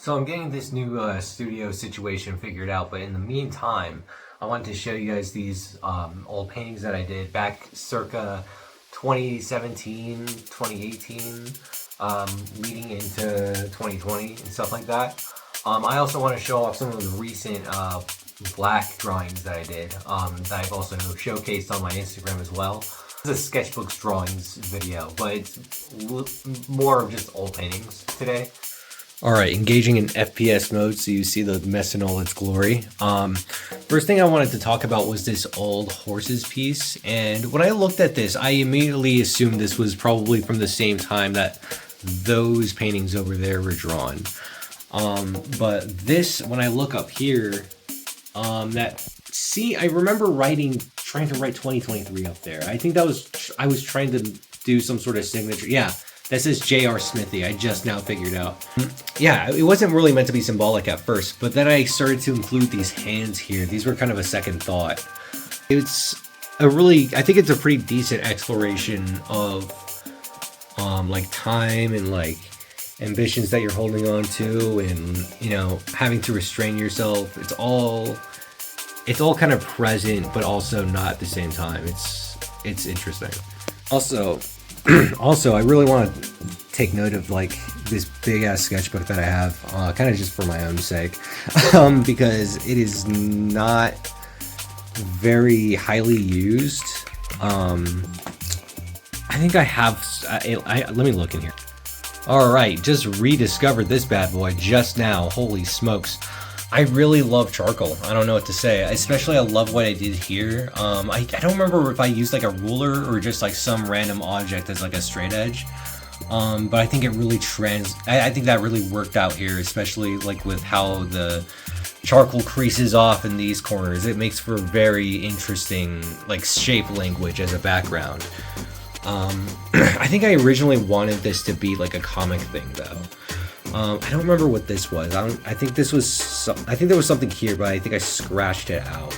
So I'm getting this new studio situation figured out, but in the meantime, I wanted to show you guys these old paintings that I did back circa 2017, 2018, leading into 2020 and stuff like that. I also want to show off some of the recent black drawings that I did that I've also showcased on my Instagram as well. This is a Sketchbook's drawings video, but it's more of just old paintings today. Alright, engaging in FPS mode so you see the mess in all its glory. First thing I wanted to talk about was this old horses piece, and when I looked at this, I immediately assumed this was probably from the same time that those paintings over there were drawn. But this, when I look up here, I remember trying to write 2023 up there. I think I was trying to do some sort of signature. Yeah. That says J.R. Smithy, I just now figured out. Yeah, it wasn't really meant to be symbolic at first, but then I started to include these hands here. These were kind of a second thought. I think it's a pretty decent exploration of like time and like ambitions that you're holding on to, and you know, having to restrain yourself. It's all kind of present, but also not at the same time. It's interesting. Also, I really want to take note of like this big ass sketchbook that I have, kind of just for my own sake, because it is not very highly used. I think I have. Let me look in here. All right, just rediscovered this bad boy just now. Holy smokes! I really love charcoal. I don't know what to say. Especially I love what I did here. I don't remember if I used like a ruler or just like some random object as like a straight edge. But I think it really I think that really worked out here, especially like with how the charcoal creases off in these corners. It makes for very interesting like shape language as a background. I think I originally wanted this to be like a comic thing though. I don't remember what this was. I think there was something here, but I think I scratched it out.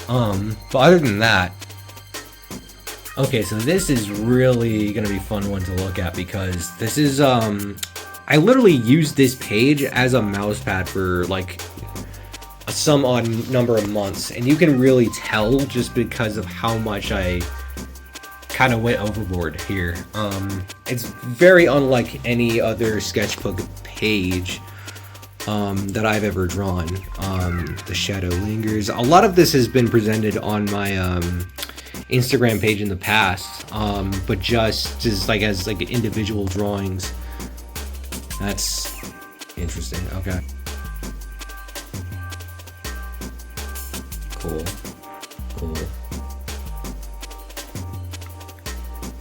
But other than that, okay, so this is really gonna be a fun one to look at, because this is I literally used this page as a mouse pad for like some odd number of months, and you can really tell just because of how much I kind of went overboard here. It's very unlike any other sketchbook page that I've ever drawn. The shadow lingers. A lot of this has been presented on my Instagram page in the past, but just like as like individual drawings. That's interesting. Okay. Cool.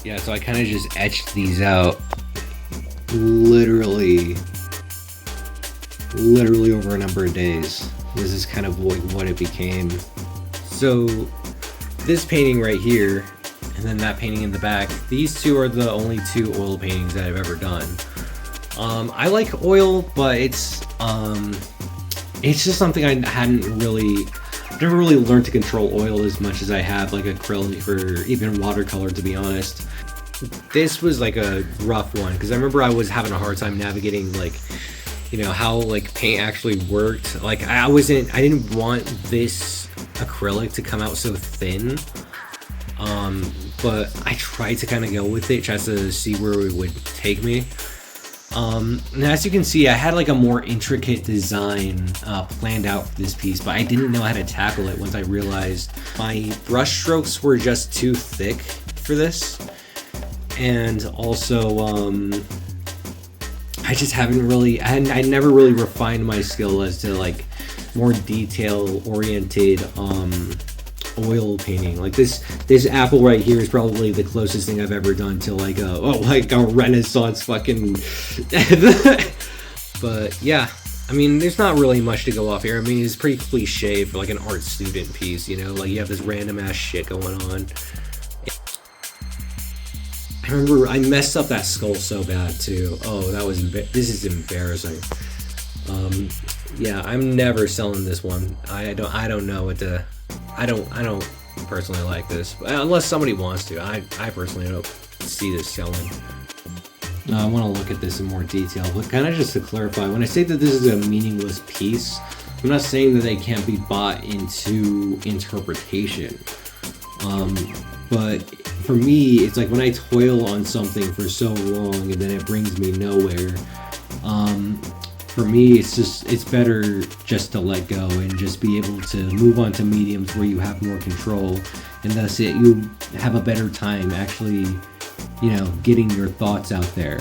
Yeah, so I kind of just etched these out literally over a number of days. This is kind of what it became. So this painting right here, and then that painting in the back, these two are the only two oil paintings that I've ever done. I like oil, but it's just something I never really learned to control oil as much as I have like acrylic or even watercolor, to be honest. This was like a rough one because I remember I was having a hard time navigating like, you know, how like paint actually worked. Like I didn't want this acrylic to come out so thin, but I tried to kind of go with it just to see where it would take me. And as you can see, I had like a more intricate design planned out for this piece, but I didn't know how to tackle it once I realized my brush strokes were just too thick for this. And also, I just I never really refined my skill as to like more detail oriented oil painting. Like this apple right here is probably the closest thing I've ever done to like a Renaissance fucking but yeah, I mean, there's not really much to go off here. I mean, it's pretty cliche for like an art student piece, you know, like you have this random ass shit going on. I remember I messed up that skull so bad too. Oh, this is embarrassing. Yeah, I'm never selling this one. I don't know what to. I don't personally like this, unless somebody wants to. I personally don't see this selling. I want to look at this in more detail, but kind of just to clarify, when I say that this is a meaningless piece, I'm not saying that they can't be bought into interpretation. But for me, it's like when I toil on something for so long and then it brings me nowhere, for me, it's better just to let go and just be able to move on to mediums where you have more control, and thus you have a better time actually, getting your thoughts out there.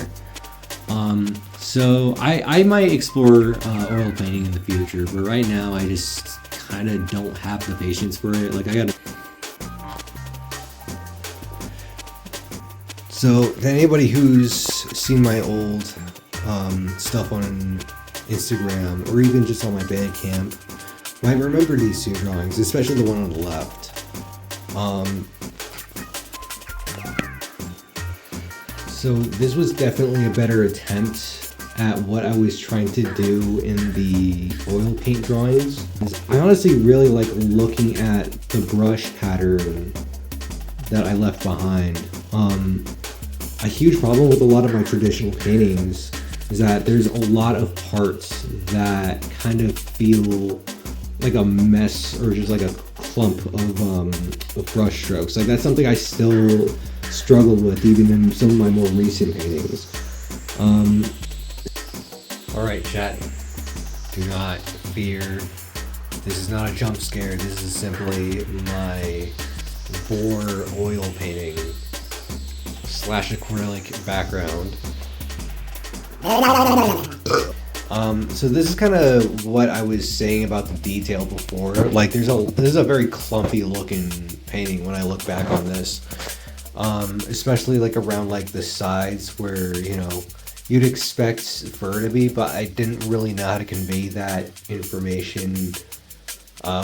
So I might explore oil painting in the future, but right now I just kind of don't have the patience for it. Like, I gotta. So to anybody who's seen my old stuff on Instagram or even just on my Bandcamp might remember these two drawings, especially the one on the left. So this was definitely a better attempt at what I was trying to do in the oil paint drawings. I honestly really like looking at the brush pattern that I left behind. A huge problem with a lot of my traditional paintings is that there's a lot of parts that kind of feel like a mess or just like a clump of brush strokes. Like, that's something I still struggle with even in some of my more recent paintings. Alright, chat, do not fear. This is not a jump scare. This is simply my Boar oil painting / acrylic background. So this is kind of what I was saying about the detail before. Like, this is a very clumpy looking painting when I look back on this. Especially like around like the sides where, you'd expect fur to be, but I didn't really know how to convey that information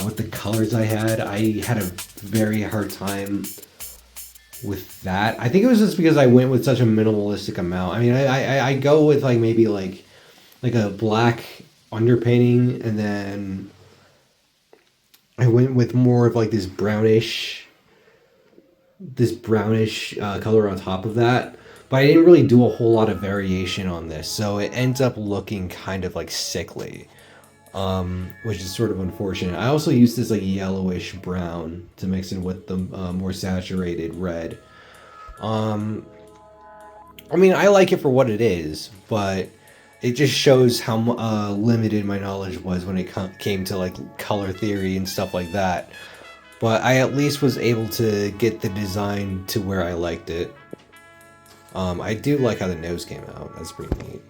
with the colors I had. I had a very hard time with that. I think it was just because I went with such a minimalistic amount. I mean, I go with like maybe like a black underpainting, and then I went with more of like this brownish color on top of that. But I didn't really do a whole lot of variation on this, so it ends up looking kind of like sickly, which is sort of unfortunate. I also used this like yellowish brown to mix in with the more saturated red. I mean, I like it for what it is, but it just shows how limited my knowledge was when it came to like color theory and stuff like that. But I at least was able to get the design to where I liked it. I do like how the nose came out. That's pretty neat.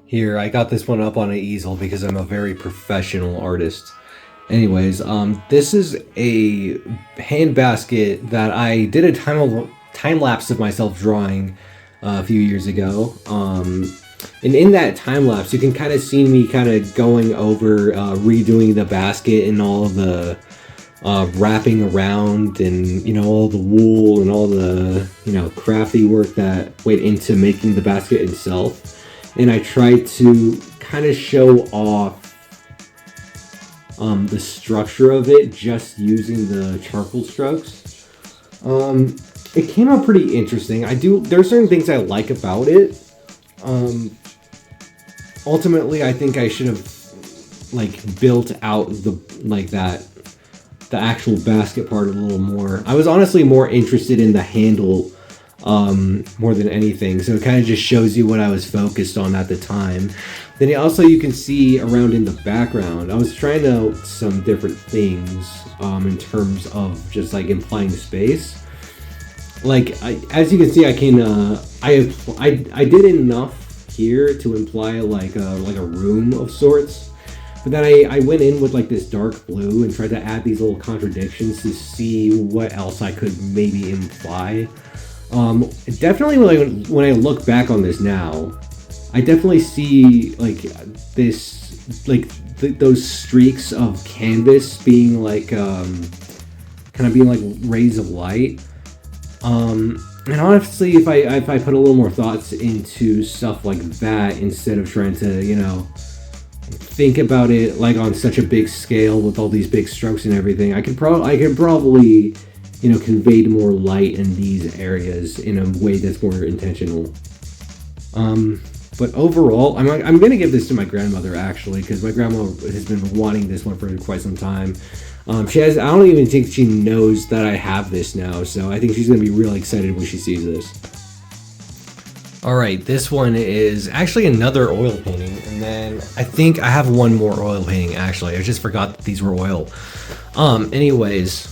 Here, I got this one up on an easel because I'm a very professional artist. Anyways, this is a Handbasket that I did a time lapse of myself drawing a few years ago. And in that time lapse, you can kind of see me kind of going over redoing the basket and all of the wrapping around, and all the wool and all the crafty work that went into making the basket itself. And I tried to kind of show off the structure of it just using the charcoal strokes. It came out pretty interesting. There are certain things I like about it. Ultimately, I think I should have built out the actual basket part a little more. I was honestly more interested in the handle more than anything, so it kind of just shows you what I was focused on at the time. Then also you can see around in the background, I was trying out some different things in terms of just implying space. As you can see, I did enough here to imply like a room of sorts. But then I went in with this dark blue and tried to add these little contradictions to see what else I could maybe imply. Definitely when I look back on this now, I definitely see those streaks of canvas being kind of being rays of light. And honestly, if I put a little more thoughts into stuff like that instead of trying to think about it on such a big scale with all these big strokes and everything, I could probably convey more light in these areas in a way that's more intentional. But overall, I'm going to give this to my grandmother, actually, because my grandma has been wanting this one for quite some time. She has. I don't even think she knows that I have this now, so I think she's going to be really excited when she sees this. All right, this one is actually another oil painting, and then I think I have one more oil painting, actually. I just forgot that these were oil. Anyways,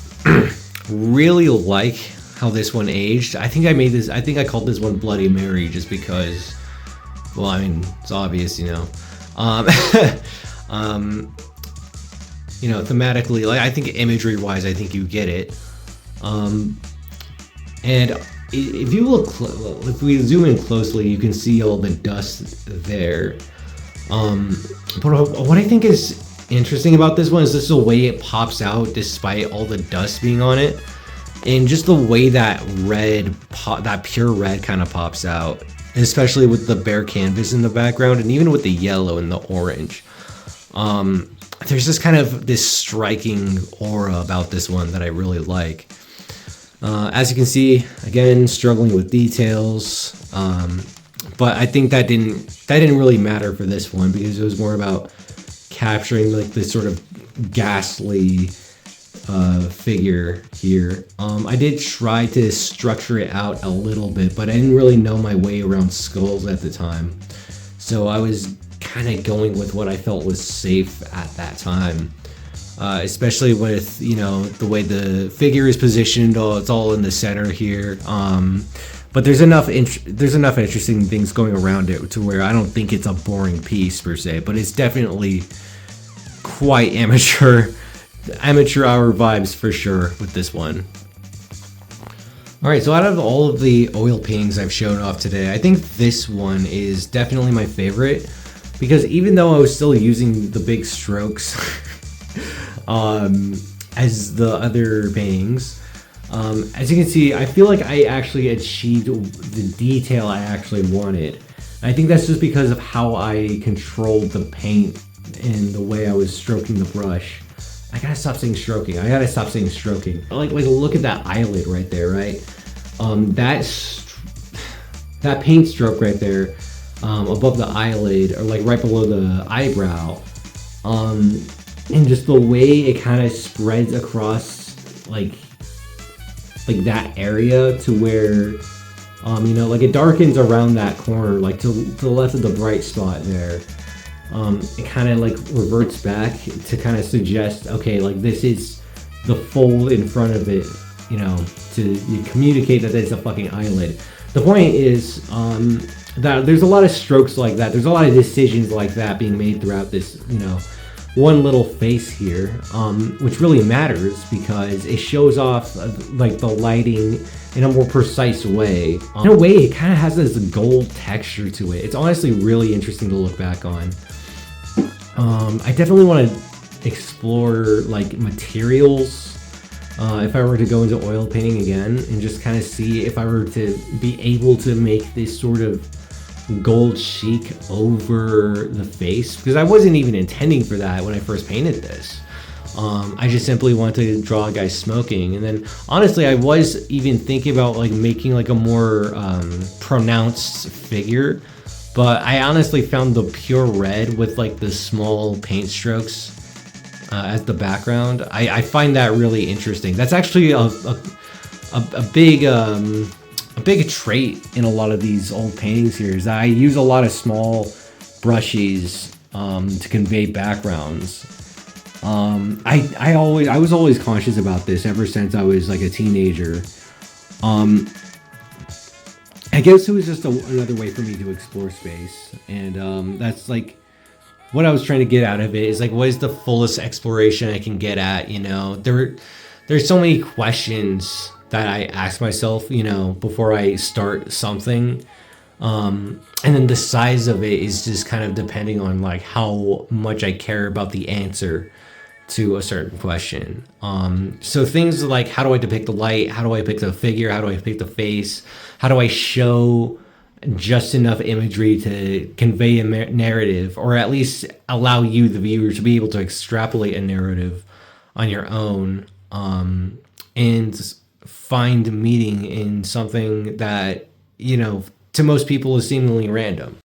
really like how this one aged. I think I called this one Bloody Mary just because, well, I mean, it's obvious, you know. You know, thematically, like, I think imagery-wise, I think you get it. And if you look, if we zoom in closely, you can see all the dust there. But what I think is interesting about this one is just the way it pops out despite all the dust being on it. And just the way that that pure red kind of pops out, especially with the bare canvas in the background, and even with the yellow and the orange. There's just kind of this striking aura about this one that I really like. As you can see, again, struggling with details, but I think that didn't really matter for this one because it was more about capturing like this sort of ghastly figure here. I did try to structure it out a little bit, but I didn't really know my way around skulls at the time. So I was kind of going with what I felt was safe at that time. Especially with, you know, the way the figure is positioned. It's all in the center here. But there's enough interesting things going around it to where I don't think it's a boring piece per se, but it's definitely quite amateur hour vibes for sure with this one. All right, so out of all of the oil paintings I've shown off today, I think this one is definitely my favorite because even though I was still using the big strokes as the other paintings, as you can see, I feel like I actually achieved the detail I actually wanted. And I think that's just because of how I controlled the paint and the way I was stroking the brush. I gotta stop saying stroking. Like look at that eyelid right there, right? That paint stroke right there, above the eyelid or like right below the eyebrow, and just the way it kind of spreads across like that area to where, you know, like it darkens around that corner, like to the left of the bright spot there. It kind of like reverts back to kind of suggest, okay, like this is the fold in front of it, you know, to communicate that it's a fucking eyelid. The point is that there's a lot of strokes like that. There's a lot of decisions like that being made throughout this, you know, one little face here, which really matters because it shows off like the lighting in a more precise way. In a way, it kind of has this gold texture to it. It's honestly really interesting to look back on. I definitely want to explore like materials if I were to go into oil painting again and just kind of see if I were to be able to make this sort of gold chic over the face, because I wasn't even intending for that when I first painted this. I just simply wanted to draw a guy smoking, and then honestly I was even thinking about like making like a more pronounced figure, but I honestly found the pure red with like the small paint strokes as the background. I find that really interesting. That's actually a big trait in a lot of these old paintings here is that I use a lot of small brushes to convey backgrounds. I was always conscious about this ever since I was like a teenager. I guess it was just another way for me to explore space, and that's like what I was trying to get out of it is like, what is the fullest exploration I can get at, you know? There's so many questions that I ask myself, you know, before I start something. And then the size of it is just kind of depending on like how much I care about the answer to a certain question. So things like, how do I depict the light? How do I depict the figure? How do I depict the face? How do I show just enough imagery to convey a narrative, or at least allow you, the viewer, to be able to extrapolate a narrative on your own, and find meaning in something that, you know, to most people is seemingly random.